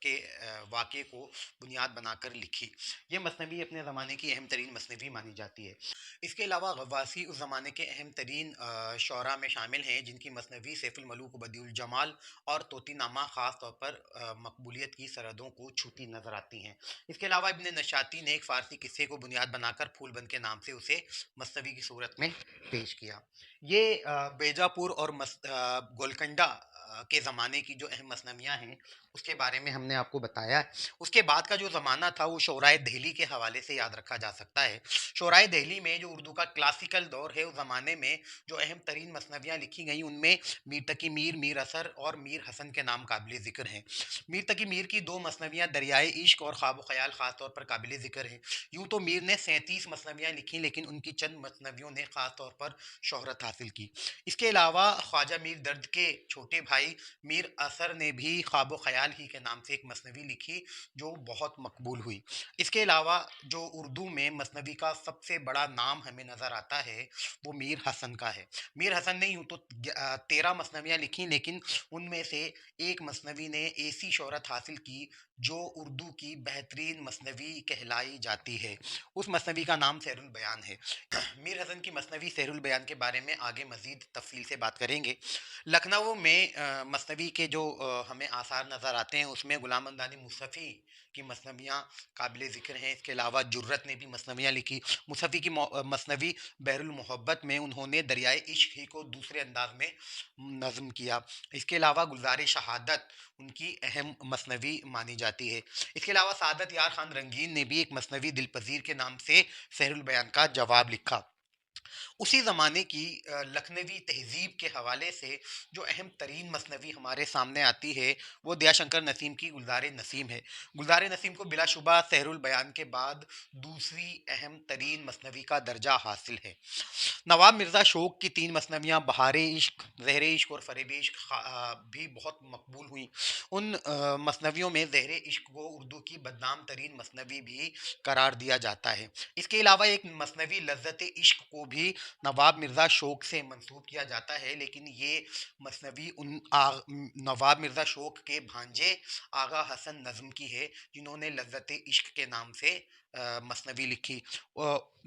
کے واقعے کو بنیاد بنا کر لکھی۔ یہ مثنوی اپنے زمانے کی اہم ترین مثنوی مانی جاتی ہے۔ اس کے علاوہ غواصی اس زمانے کے اہم ترین شعراء میں شامل ہیں جن کی مثنوی سیف الملوک و بدیع الجمال اور طوطی نامہ خاص طور پر مقبولیت کی سرحدوں کو چھوتی نظر آتی ہیں۔ اس کے علاوہ ابن نشاطی نے ایک فارسی قصے کو بنیاد بنا کر پھول بند کے نام سے اسے مثنوی کی صورت میں پیش کیا۔ یہ بیجاپور اور گولکنڈہ کے زمانے کی جو اہم مثنویاں ہیں اس کے بارے میں ہم نے آپ کو بتایا ہے۔ اس کے بعد کا جو زمانہ تھا وہ شعرائے دہلی کے حوالے سے یاد رکھا جا سکتا ہے۔ شعرائے دہلی میں جو اردو کا کلاسیکل دور ہے اس زمانے میں جو اہم ترین مثنویاں لکھی گئیں ان میں میر تقی میر، میر اثر اور میر حسن کے نام قابل ذکر ہیں۔ میر تقی میر کی 2 مثنویاں دریائے عشق اور خواب و خیال خاص طور پر قابل ذکر ہیں۔ یوں تو میر نے 37 مثنویاں لکھی لیکن ان کی چند مثنویوں نے خاص طور پر شہرت حاصل کی۔ اس کے علاوہ خواجہ میر درد کے چھوٹے بھائی میر اثر نے بھی خواب و خیال ہی کے نام سے ایک مثنوی لکھی جو بہت مقبول ہوئی۔ اس کے علاوہ جو اردو میں مثنوی کا سب سے بڑا نام ہمیں نظر آتا ہے وہ میر حسن کا ہے۔ میر حسن نے یوں تو 13 مثنویاں لکھی لیکن ان میں سے ایک مثنوی نے ایسی شہرت حاصل کی جو اردو کی بہترین مثنوی کہلائی جاتی ہے۔ اس مثنوی کا نام سحر البیان ہے۔ میر حسن کی مثنوی سحر البیان کے بارے میں آگے مزید تفصیل سے بات کریں گے۔ لکھنؤ میں مثنوی کے جو ہمیں آثار نظر آتے ہیں اس میں غلام ممدانی مصطفی کی مثنویاں قابل ذکر ہیں۔ اس کے علاوہ جرت نے بھی مثنویاں لکھی۔ مصطفی کی مثنوی بحر المحبت میں انہوں نے دریائے عشق ہی کو دوسرے انداز میں نظم کیا۔ اس کے علاوہ گلزار شہادت ان کی اہم مثنوی مانی جاتی ہے۔ اس کے علاوہ سعادت یار خان رنگین نے بھی ایک مثنوی دل پذیر کے نام سے سحر البیان کا جواب لکھا۔ اسی زمانے کی لکھنوی تہذیب کے حوالے سے جو اہم ترین مثنوی ہمارے سامنے آتی ہے وہ دیا شنکر نسیم کی گلزار نسیم ہے۔ گلزار نسیم کو بلا شبہ سحر البیان کے بعد دوسری اہم ترین مثنوی کا درجہ حاصل ہے۔ نواب مرزا شوق کی 3 مثنویاں بہار عشق، زہر عشق اور فریب عشق بھی بہت مقبول ہوئیں۔ ان مثنویوں میں زہر عشق کو اردو کی بدنام ترین مثنوی بھی قرار دیا جاتا ہے۔ اس کے علاوہ ایک مثنوی لذت عشق کو بھی نواب مرزا شوق سے منسوب کیا جاتا ہے لیکن یہ مثنوی نواب مرزا شوق کے بھانجے آغا حسن نظم کی ہے جنہوں نے لذت عشق کے نام سے مثنوی لکھی۔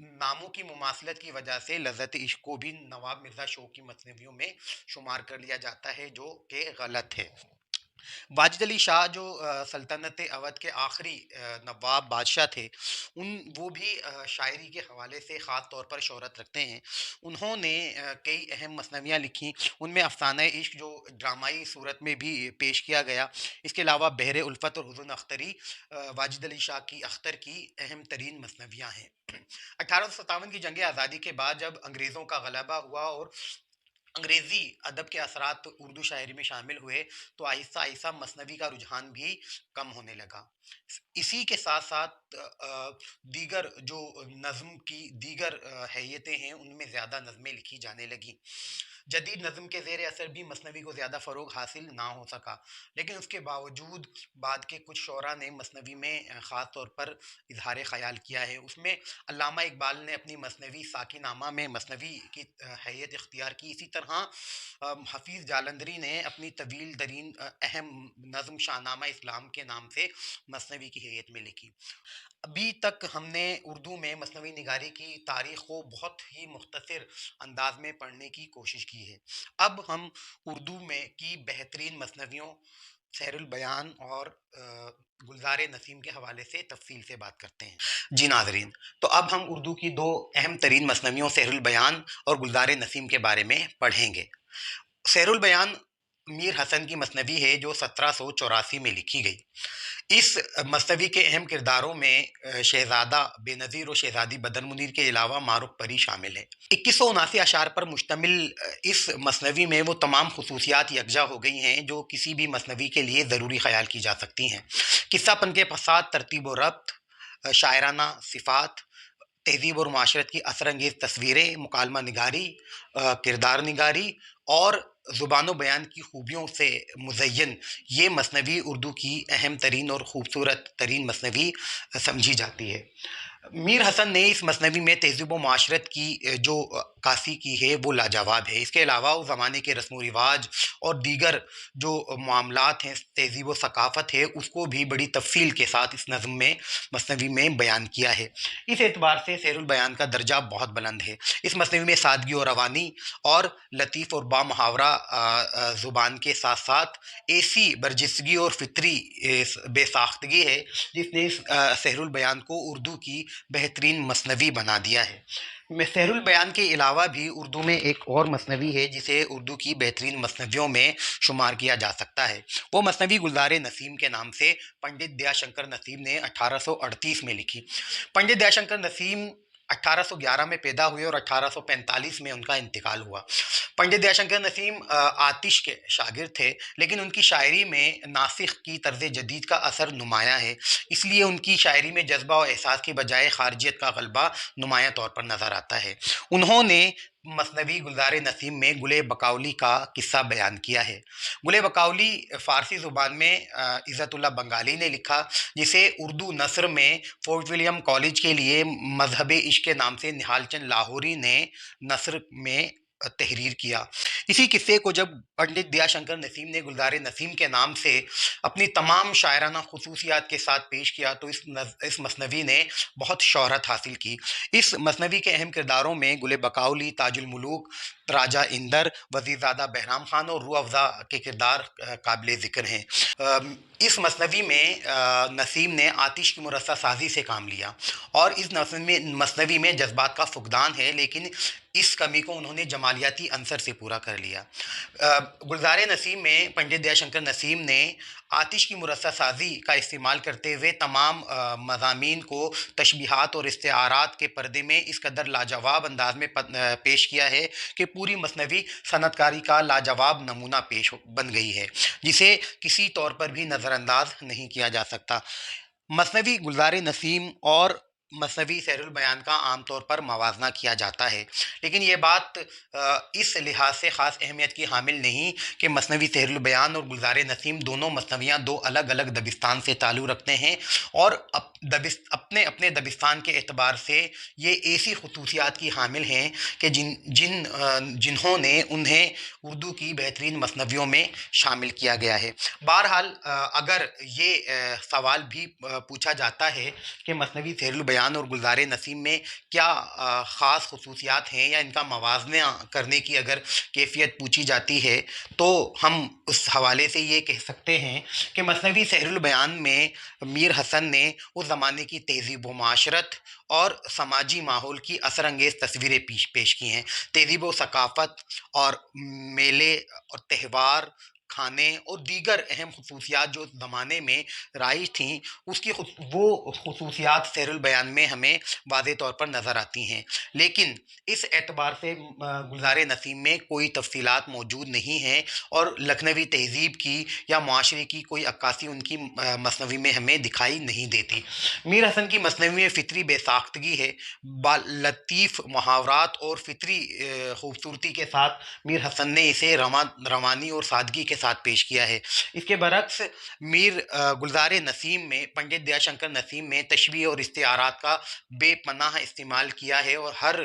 ناموں کی مماثلت کی وجہ سے لذت عشق کو بھی نواب مرزا شوق کی مثنویوں میں شمار کر لیا جاتا ہے جو کہ غلط ہے۔ واجد علی شاہ جو سلطنت اودھ کے آخری نواب بادشاہ تھے وہ بھی شاعری کے حوالے سے خاص طور پر شہرت رکھتے ہیں۔ انہوں نے کئی اہم مثنویاں لکھیں، ان میں افسانہ عشق جو ڈرامائی صورت میں بھی پیش کیا گیا۔ اس کے علاوہ بحر الفت اور حزن اختری واجد علی شاہ کی اختر کی اہم ترین مثنویاں ہیں۔ 1857 کی جنگ آزادی کے بعد جب انگریزوں کا غلبہ ہوا اور انگریزی ادب کے اثرات اردو شاعری میں شامل ہوئے تو آہستہ آہستہ مثنوی کا رجحان بھی کم ہونے لگا۔ اسی کے ساتھ ساتھ دیگر جو نظم کی دیگر حیتیں ہیں ان میں زیادہ نظمیں لکھی جانے لگیں۔ جدید نظم کے زیر اثر بھی مثنوی کو زیادہ فروغ حاصل نہ ہو سکا لیکن اس کے باوجود بعد کے کچھ شعراء نے مثنوی میں خاص طور پر اظہار خیال کیا ہے۔ اس میں علامہ اقبال نے اپنی مثنوی ساقی نامہ میں مثنوی کی حیت اختیار کی۔ اسی طرح حفیظ جالندھری نے اپنی طویل ترین اہم نظم شاہ نامہ اسلام کے نام سے مثنوی کی حیت میں لکھی۔ ابھی تک ہم نے اردو میں مثنوی نگاری کی تاریخ کو بہت ہی مختصر انداز میں پڑھنے کی کوشش کی ہے۔ اب ہم اردو میں کی بہترین مثنویوں سحر البیان اور گلزار نسیم کے حوالے سے تفصیل سے بات کرتے ہیں۔ جی ناظرین، تو اب ہم اردو کی 2 اہم ترین مثنویوں سحر البیان اور گلزار نسیم کے بارے میں پڑھیں گے۔ سحر البیان میر حسن کی مثنوی ہے جو 1784 میں لکھی گئی۔ اس مثنوی کے اہم کرداروں میں شہزادہ بے نظیر اور شہزادی بدن منیر کے علاوہ مارک پری شامل ہے۔ 2179 اشعار پر مشتمل اس مثنوی میں وہ تمام خصوصیات یکجا ہو گئی ہیں جو کسی بھی مثنوی کے لیے ضروری خیال کی جا سکتی ہیں۔ قصہ پن کے فساد، ترتیب و ربط، شاعرانہ صفات، تہذیب اور معاشرت کی اثر انگیز تصویریں، مکالمہ نگاری، کردار نگاری اور زبان و بیان کی خوبیوں سے مزین یہ مثنوی اردو کی اہم ترین اور خوبصورت ترین مثنوی سمجھی جاتی ہے۔ میر حسن نے اس مثنوی میں تہذیب و معاشرت کی جو عکاسی کی ہے وہ لاجواب ہے۔ اس کے علاوہ اس زمانے کے رسم و رواج اور دیگر جو معاملات ہیں، تہذیب و ثقافت ہے، اس کو بھی بڑی تفصیل کے ساتھ اس نظم میں مثنوی میں بیان کیا ہے۔ اس اعتبار سے سیر البیان کا درجہ بہت بلند ہے۔ اس مثنوی میں سادگی اور روانی اور لطیف اور با محاورہ زبان کے ساتھ ساتھ ایسی برجستگی اور فطری بے ساختگی ہے جس نے سحر البیان کو اردو کی بہترین مثنوی بنا دیا ہے۔ سحر البیان کے علاوہ بھی اردو میں ایک اور مثنوی ہے جسے اردو کی بہترین مثنویوں میں شمار کیا جا سکتا ہے۔ وہ مثنوی گلزار نسیم کے نام سے پنڈت دیا شنکر نسیم نے 1838 میں لکھی۔ پنڈت دیا شنکر نسیم 1811 میں پیدا ہوئے اور 1845 میں ان کا انتقال ہوا۔ پنڈت دیا شنکر نسیم آتش کے شاگرد تھے، لیکن ان کی شاعری میں ناسخ کی طرز جدید کا اثر نمایاں ہے، اس لیے ان کی شاعری میں جذبہ و احساس کی بجائے خارجیت کا غلبہ نمایاں طور پر نظر آتا ہے۔ انہوں نے مثنوی گلزار نسیم میں گل بقاؤلی کا قصہ بیان کیا ہے۔ گل بقاؤلی فارسی زبان میں عزت اللہ بنگالی نے لکھا، جسے اردو نثر میں فورٹ ولیم کالج کے لیے مذہب عشق کے نام سے نہال چند لاہوری نے نثر میں تحریر کیا۔ اسی قصے کو جب پنڈت دیا شنکر نسیم نے گلزار نسیم کے نام سے اپنی تمام شاعرانہ خصوصیات کے ساتھ پیش کیا تو اس مثنوی نے بہت شہرت حاصل کی۔ اس مثنوی کے اہم کرداروں میں گل بقاؤلی، تاج الملوک، راجہ اندر، وزیر زادہ بہرام خان اور روح افزا کے کردار قابل ذکر ہیں۔ اس مثنوی میں نسیم نے آتش کی مرصع سازی سے کام لیا اور اس مثنوی میں جذبات کا فقدان ہے، لیکن اس کمی کو انہوں نے جمالیاتی عنصر سے پورا کر لیا۔ گلزار نسیم میں پنڈت دیا شنکر نسیم نے آتش کی مرصع سازی کا استعمال کرتے ہوئے تمام مضامین کو تشبیہات اور استعارات کے پردے میں اس قدر لاجواب انداز میں پیش کیا ہے کہ پوری مثنوی صنعت کاری کا لاجواب نمونہ پیش بن گئی ہے، جسے کسی طور پر بھی نظر انداز نہیں کیا جا سکتا۔ مثنوی گلزار نسیم اور مثنوی سحر البیان کا عام طور پر موازنہ کیا جاتا ہے، لیکن یہ بات اس لحاظ سے خاص اہمیت کی حامل نہیں کہ مثنوی سحر البیان اور گلزار نسیم دونوں مثنویاں دو الگ الگ دبستان سے تعلق رکھتے ہیں اور اپنے اپنے دبستان کے اعتبار سے یہ ایسی خصوصیات کی حامل ہیں کہ جنہوں نے انہیں اردو کی بہترین مثنویوں میں شامل کیا گیا ہے۔ بہرحال اگر یہ سوال بھی پوچھا جاتا ہے کہ مثنوی سحر البیان اور گلزار نسیم میں کیا خاص خصوصیات ہیں یا ان کا موازنہ کرنے کی اگر کیفیت پوچھی جاتی ہے، تو ہم اس حوالے سے یہ کہہ سکتے ہیں کہ مثنوی سحر البیان میں میر حسن نے اس زمانے کی تہذیب و معاشرت اور سماجی ماحول کی اثر انگیز تصویریں پیش کی ہیں۔ تہذیب و ثقافت اور میلے اور تہوار، کھانے اور دیگر اہم خصوصیات جو زمانے میں رائج تھیں، وہ خصوصیات سحر البیان میں ہمیں واضح طور پر نظر آتی ہیں، لیکن اس اعتبار سے گلزار نسیم میں کوئی تفصیلات موجود نہیں ہیں اور لکھنوی تہذیب کی یا معاشرے کی کوئی عکاسی ان کی مثنوی میں ہمیں دکھائی نہیں دیتی۔ میر حسن کی مثنوی میں فطری بے ساختگی ہے، لطیف محاورات اور فطری خوبصورتی کے ساتھ میر حسن نے اسے روانی اور سادگی کے ساتھ پیش کیا ہے۔ اس کے برعکس گلزار نسیم میں پنڈت دیا شنکر نسیم میں تشبیہ اور استعارات کا بے پناہ استعمال کیا ہے اور ہر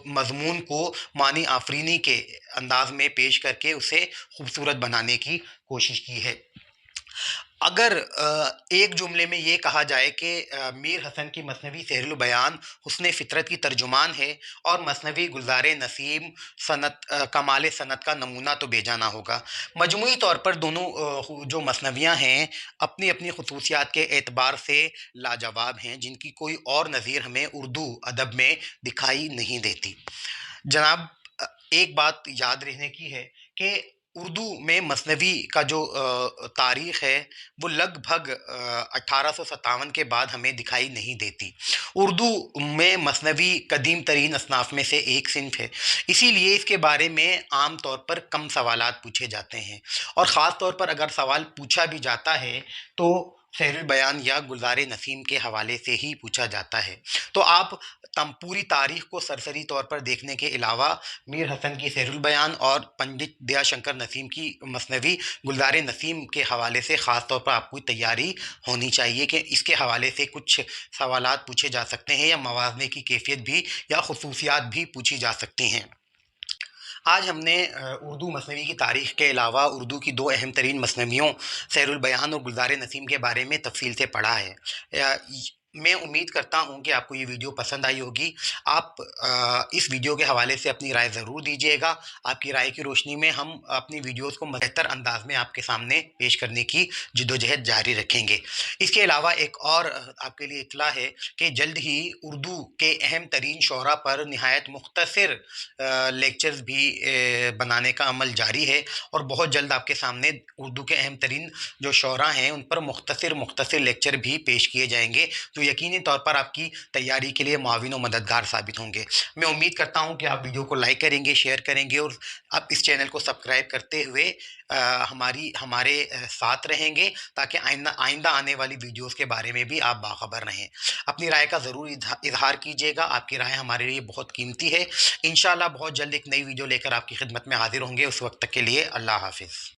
مضمون کو معنی آفرینی کے انداز میں پیش کر کے اسے خوبصورت بنانے کی کوشش کی ہے۔ اگر ایک جملے میں یہ کہا جائے کہ میر حسن کی مثنوی سحر البیان حسن فطرت کی ترجمان ہے اور مثنوی گلزار نسیم کمال صنعت کا نمونہ، تو بے جانا ہوگا۔ مجموعی طور پر دونوں جو مثنویاں ہیں اپنی اپنی خصوصیات کے اعتبار سے لاجواب ہیں، جن کی کوئی اور نظیر ہمیں اردو ادب میں دکھائی نہیں دیتی۔ جناب، ایک بات یاد رہنے کی ہے کہ اردو میں مثنوی کا جو تاریخ ہے وہ لگ بھگ 1857 کے بعد ہمیں دکھائی نہیں دیتی۔ اردو میں مثنوی قدیم ترین اصناف میں سے ایک صنف ہے، اسی لیے اس کے بارے میں عام طور پر کم سوالات پوچھے جاتے ہیں، اور خاص طور پر اگر سوال پوچھا بھی جاتا ہے تو سحر البیان یا گلزار نسیم کے حوالے سے ہی پوچھا جاتا ہے۔ تو آپ پوری تاریخ کو سرسری طور پر دیکھنے کے علاوہ میر حسن کی سحر البیان اور پنڈت دیا شنکر نسیم کی مثنوی گلزار نسیم کے حوالے سے خاص طور پر آپ کو تیاری ہونی چاہیے کہ اس کے حوالے سے کچھ سوالات پوچھے جا سکتے ہیں یا موازنے کی کیفیت بھی یا خصوصیات بھی پوچھی جا سکتی ہیں۔ آج ہم نے اردو مثنوی کی تاریخ کے علاوہ اردو کی دو اہم ترین مثنویوں سحر البیان اور گلزار نسیم کے بارے میں تفصیل سے پڑھا ہے۔ میں امید کرتا ہوں کہ آپ کو یہ ویڈیو پسند آئی ہوگی۔ آپ اس ویڈیو کے حوالے سے اپنی رائے ضرور دیجیے گا۔ آپ کی رائے کی روشنی میں ہم اپنی ویڈیوز کو بہتر انداز میں آپ کے سامنے پیش کرنے کی جدوجہد جاری رکھیں گے۔ اس کے علاوہ ایک اور آپ کے لیے اطلاع ہے کہ جلد ہی اردو کے اہم ترین شعراء پر نہایت مختصر لیکچرز بھی بنانے کا عمل جاری ہے، اور بہت جلد آپ کے سامنے اردو کے اہم ترین جو شعراء ہیں ان پر مختصر لیکچر بھی پیش کیے جائیں گے، جو یقینی طور پر آپ کی تیاری کے لیے معاون و مددگار ثابت ہوں گے۔ میں امید کرتا ہوں کہ آپ ویڈیو کو لائک کریں گے، شیئر کریں گے، اور آپ اس چینل کو سبسکرائب کرتے ہوئے ہمارے ساتھ رہیں گے، تاکہ آئندہ آنے والی ویڈیوز کے بارے میں بھی آپ باخبر رہیں۔ اپنی رائے کا ضرور اظہار کیجیے گا، آپ کی رائے ہمارے لیے بہت قیمتی ہے۔ انشاءاللہ بہت جلد ایک نئی ویڈیو لے کر آپ کی خدمت میں حاضر ہوں گے۔ اس وقت تک کے لیے اللہ حافظ۔